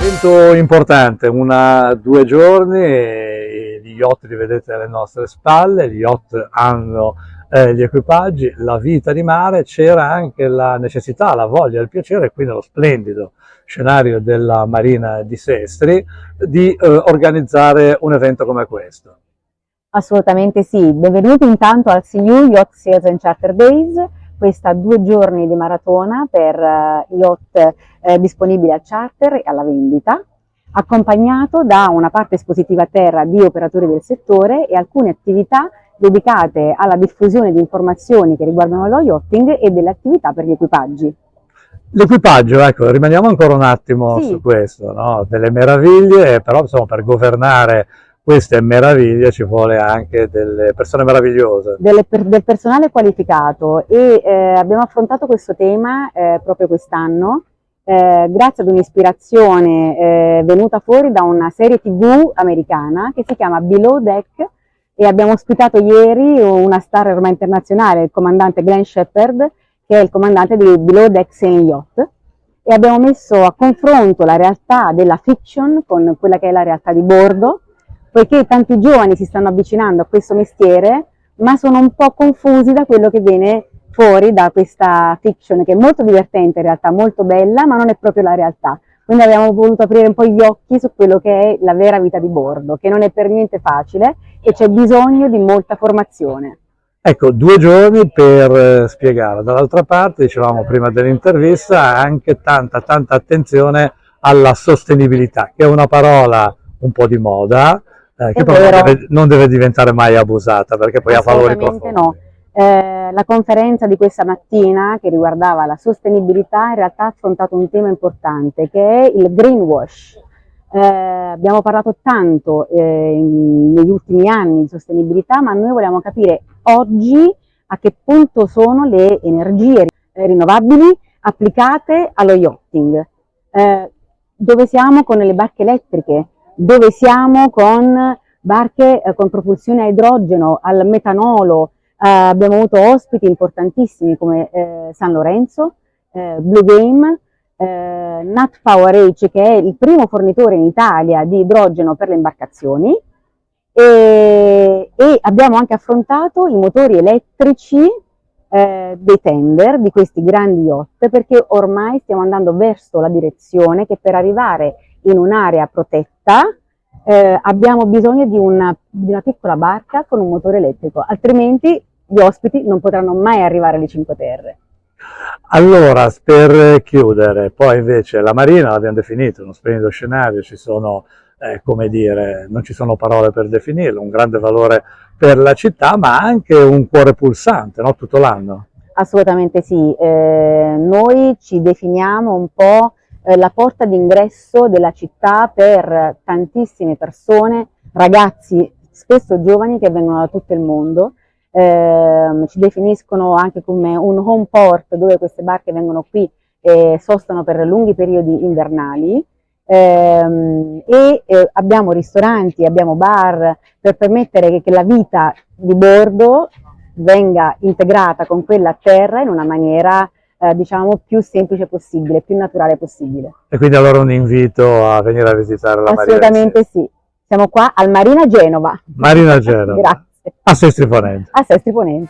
Evento importante, 2 giorni, e gli yacht li vedete alle nostre spalle, gli yacht hanno gli equipaggi, la vita di mare, c'era anche la necessità, la voglia, il piacere, qui nello splendido scenario della Marina di Sestri, di organizzare un evento come questo. Assolutamente sì, benvenuti intanto al CU Yacht Sales and Charter Days, questa 2 giorni di maratona per yacht disponibili al charter e alla vendita, accompagnato da una parte espositiva a terra di operatori del settore e alcune attività dedicate alla diffusione di informazioni che riguardano lo yachting e delle attività per gli equipaggi. L'equipaggio, ecco, rimaniamo ancora un attimo Sì. su questo, no? Delle meraviglie, però insomma per governare queste meraviglie ci vuole anche delle persone meravigliose. Del personale qualificato e abbiamo affrontato questo tema proprio quest'anno grazie ad un'ispirazione venuta fuori da una serie TV americana che si chiama Below Deck e abbiamo ospitato ieri una star ormai internazionale, il comandante Glenn Shepard, che è il comandante di Below Deck Sailing Yacht, e abbiamo messo a confronto la realtà della fiction con quella che è la realtà di bordo, poiché tanti giovani si stanno avvicinando a questo mestiere, ma sono un po' confusi da quello che viene fuori da questa fiction, che è molto divertente in realtà, molto bella, ma non è proprio la realtà. Quindi abbiamo voluto aprire un po' gli occhi su quello che è la vera vita di bordo, che non è per niente facile e c'è bisogno di molta formazione. Ecco, 2 giorni per spiegare. Dall'altra parte, dicevamo prima dell'intervista, anche tanta attenzione alla sostenibilità, che è una parola un po' di moda, che però non deve diventare mai abusata, perché poi ha valori profondi. No. La conferenza di questa mattina, che riguardava la sostenibilità, in realtà ha affrontato un tema importante, che è il greenwash. Abbiamo parlato tanto negli ultimi anni di sostenibilità, ma noi vogliamo capire oggi a che punto sono le energie rinnovabili applicate allo yachting. Dove siamo con le barche elettriche, dove siamo con barche con propulsione a idrogeno, al metanolo. Abbiamo avuto ospiti importantissimi come San Lorenzo, Blue Game, Nat Power H, che è il primo fornitore in Italia di idrogeno per le imbarcazioni, e abbiamo anche affrontato i motori elettrici dei tender di questi grandi yacht, perché ormai stiamo andando verso la direzione che per arrivare in un'area protetta abbiamo bisogno di una piccola barca con un motore elettrico, altrimenti gli ospiti non potranno mai arrivare alle Cinque Terre. Allora, per chiudere, poi invece la Marina l'abbiamo definito, uno splendido scenario, ci sono, come dire, non ci sono parole per definirlo, un grande valore per la città, ma anche un cuore pulsante, no? Tutto l'anno. Assolutamente sì, noi ci definiamo un po' la porta d'ingresso della città per tantissime persone, ragazzi, spesso giovani, che vengono da tutto il mondo. Ci definiscono anche come un home port, dove queste barche vengono qui e sostano per lunghi periodi invernali, abbiamo ristoranti, abbiamo bar per permettere che la vita di bordo venga integrata con quella a terra in una maniera diciamo più semplice possibile, più naturale possibile. E quindi allora un invito a venire a visitare la Marina. Assolutamente sì, siamo qua al Marina Genova. Marina Genova. Grazie. A Sestri Ponente. A Sestri Ponente.